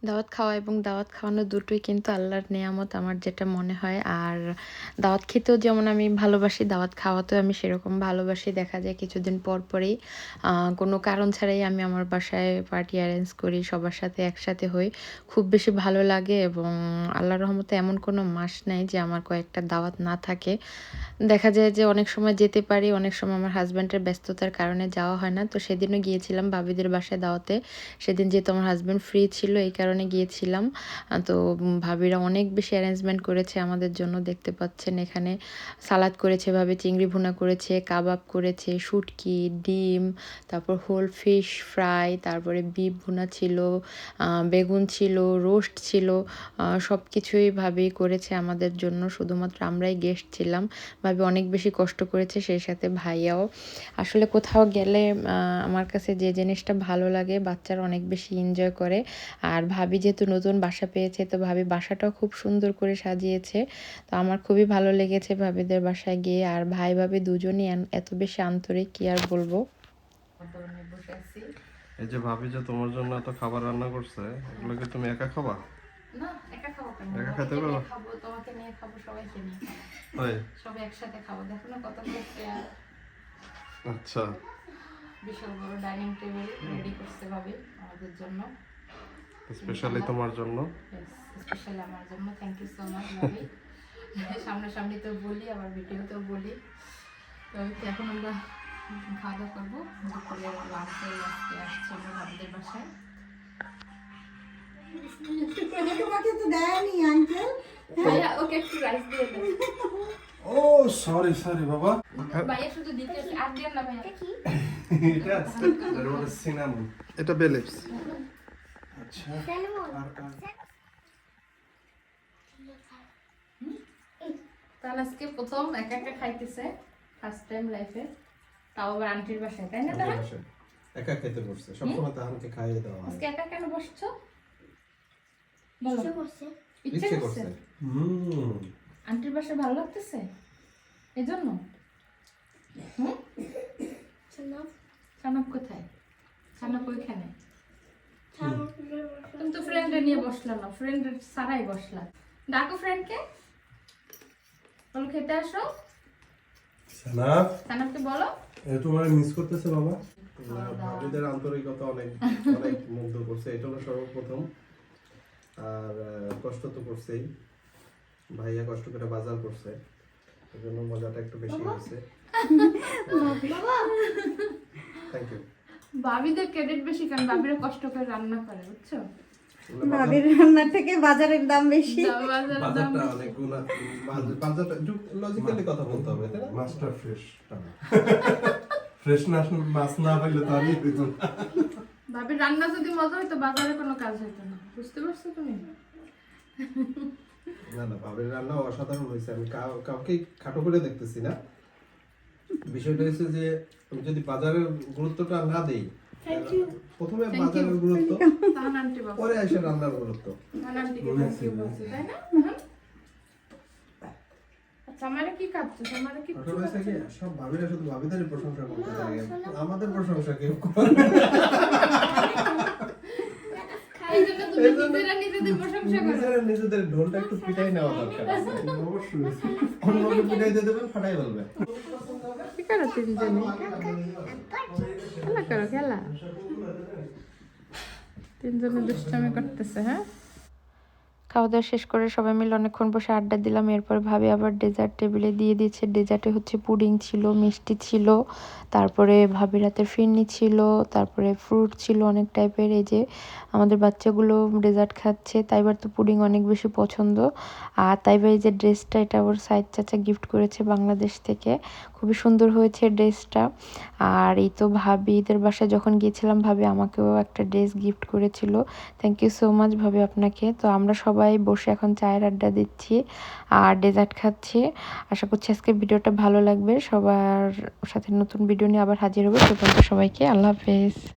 দাওয়াত খাওয়া এবং দাওয়াত খাওয়ানো দুটোই কিন্তু আল্লাহর নেয়ামত আমার যেটা মনে হয়। আর দাওয়াত খেতেও যেমন আমি ভালোবাসি, দাওয়াত খাওয়াতেও আমি সেরকম ভালোবাসি। দেখা যায় কিছুদিন পর পরেই কোনো কারণ ছাড়াই আমি আমার বাসায় পার্টি অ্যারেঞ্জ করি, সবার সাথে একসাথে হই। খুব বেশি ভালো লাগে এবং আল্লাহর রহমতে এমন কোনো মাস নাই যে আমার কয়েকটা দাওয়াত না থাকে। দেখা যায় যে অনেক সময় যেতে পারি, অনেক সময় আমার হাজব্যান্ডের ব্যস্ততার কারণে যাওয়া হয় না। তো সেদিনও গিয়েছিলাম ভাবিদের বাসায় দাওয়াতে। সেদিন যেহেতু আমার হাজব্যান্ড ফ্রি ছিল এই কারণে গিয়েছিলাম। তো ভাবিরা অনেক বেশি অ্যারেঞ্জমেন্ট করেছে আমাদের জন্য। দেখতে পাচ্ছেন এখানে সালাদ করেছে ভাবি, চিংড়ি ভুনা করেছে, কাবাব করেছে, শুটকি, ডিম, তারপর হোল ফিশ ফ্রাই, তারপরে বিফ ভুনা ছিল, বেগুন ছিল, রোস্ট ছিল। সব কিছুই ভাবি করেছে আমাদের জন্য, শুধুমাত্র আমরাই গেস্ট ছিলাম। ভাবি অনেক বেশি কষ্ট করেছে, সেই সাথে ভাইয়াও। আসলে কোথাও গেলে আমার কাছে যে জিনিসটা ভালো লাগে বাচ্চারা অনেক বেশি এনজয় করে। আর ভাবি যেহেতু নতুন বাসা পেয়েছে, তো ভাবি বাসাটাও খুব সুন্দর করে সাজিয়েছে। তো আমার খুবই ভালো লেগেছে ভাবিদের বাসায় গিয়ে। আর ভাই ভাবি দুজনই এত বেশি আন্তরিক, কি আর বলবো। এই যে ভাবি যে তোমার জন্য এত খাবার রান্না করছে, এগুলো কি তুমি একা খাবা? না, একা খাবো কেন? একা খেতে পারো? খাবো, তোমাকে নিয়ে খাবো, সবাইকে নিয়ে খাবো। তাই? সবাই একসাথে খাবো। দেখো না কত আচ্ছা, বিশাল বড় ডাইনিং টেবিল রেডি করতে ভাবি আমাদের জন্য, স্পেশালি তোমার জন্য। স্পেশালি আমার জন্য। থ্যাংক ইউ সো মাচ ভাবি। সামনাসামনি তো বলি, আবার ভিডিওতেও বলি। তো এখন আমরা খাওয়া দাওয়া করবো। দুপুরের লাঞ্চে আজকে আসছি আমরা ভাবিদের বাসায়। ভাইয়া ওকে একটু রাইস দিয়ে দেন। ও সরি বাবা, ভাইয়া শুধু দিতে আর দেন না ভাইয়া। এটা এর মধ্যে সিনামন। এটা বেলিপস। আচ্ছা, তাহলে আজকে প্রথম একা একা খাইতেছে, ফার্স্ট টাইম লাইফে, তাও আবার আন্টির বাসায়, তাই না? তাহলে একা খেতে বসছে, সবসময় তাহাকে খাইয়ে দেওয়া হয়। আজকে একা কেন বসছো? বলো। ইচ্ছে ইচ্ছে করছে? করছে। আন্টির বাসায় ভালো লাগতেছে এজন্য? হুম, সানব কোথায়? সানব ওইখানে। তুমি তো ফ্রেন্ডে নিয়ে বসলা না, ফ্রেন্ড সারাই বসলা। ডাকো ফ্রেন্ডকে, বলো খেতে আসো। সানাফ, সানবকে বলো। এ তোমার মিস করতেছে বাবা। ভাবিদের আন্তরিকতা অনেক অনেক মুগ্ধ করছে, এটা হলো সর্বপ্রথম। আর কষ্ট তো করছেই, ভাইয়া কষ্ট করে বাজার করছে, এজন্য মজাটা একটু বেশি হয়েছে। Thank you. ভাবিদের ক্রেডিট বেশি, কারণ ভাবিরা কষ্ট করে রান্না করে, বুঝছো? ভাবির রান্নার থেকে বাজারের দাম বেশি। বাজারটা অনেক গুণা, বাজারটা লজিক্যালি কথা বলতে হবে, তাই না? মাছটা ফ্রেশ, ফ্রেশ না মাছ না পাইলে তো আমি হইতো না। ভাবির রান্না যদি মজা হইতো বাজারে কোনো কাজ হইতো না, বুঝতে পারছো তুমি? না না, ভাবির রান্না অসাধারণ হয়েছে। আমি কাউকে খাটো করে দেখতেছি না। বিষয়টা হচ্ছে যে আমি যদি বাজারের গুরুত্বটা না দেই, প্রথমে বাজারের গুরুত্ব, তাহান আন্টি বাবা, পরে আসে রান্নার গুরুত্ব। তাহান আন্টিকে থ্যাংক ইউ বলছি, তাই না? আচ্ছা, আমারে কি কাঁদছো? আমারে কি ঘটনা হয়েছে কি, সব ভাবিরা শুধু ভাবিদেরই প্রশংসা করতে লাগে, আমাদের প্রশংসা কেউ করে না। এই জন্য তুমি নিজেরা নিজেদের প্রশংসা করো। নিজেরা নিজেদের ঢোলটা একটু পিটাই নেওয়া দরকার আছে। অবশ্যই অন্যকে পিটাইতে দেবেন, ফাটাই বলবেন। কি করো তিনজনে? খেলা করো, খেলা। তিনজনে দুষ্টামি করতেছে। হ্যাঁ, খাওয়া দাওয়া শেষ করে সবাই মিলে অনেকক্ষণ বসে আড্ডা দিলাম। এরপর ভাবি আবার ডেজার্ট টেবিলে দিয়ে দিয়েছে। ডেজার্টে হচ্ছে পুডিং ছিল, মিষ্টি ছিল, তারপরে ভাবির হাতের ফিরনি ছিল, তারপরে ফ্রুট ছিল অনেক টাইপের। এই যে আমাদের বাচ্চাগুলো ডেজার্ট খাচ্ছে, তাইবার তো পুডিং অনেক বেশি পছন্দ। আর তাইবার এই যে ড্রেসটা, এটা ওর সাইদ চাচা গিফট করেছে বাংলাদেশ থেকে, খুবই সুন্দর হয়েছে ড্রেসটা। আর এই তো ভাবিদের বাসায় যখন গিয়েছিলাম ভাবি আমাকেও একটা ড্রেস গিফট করেছিল। থ্যাংক ইউ সো মাচ ভাবি আপনাকে। তো আমরা সবাই বসে এখন চায়ের আড্ডা দিচ্ছি আর ডেজার্ট খাচ্ছি। আশা করছি আজকের ভিডিওটা ভালো লাগবে। সবার সাথে নতুন ভিডিও নিয়ে আবার হাজির হবে। সবাইকে আল্লাহ হাফেজ।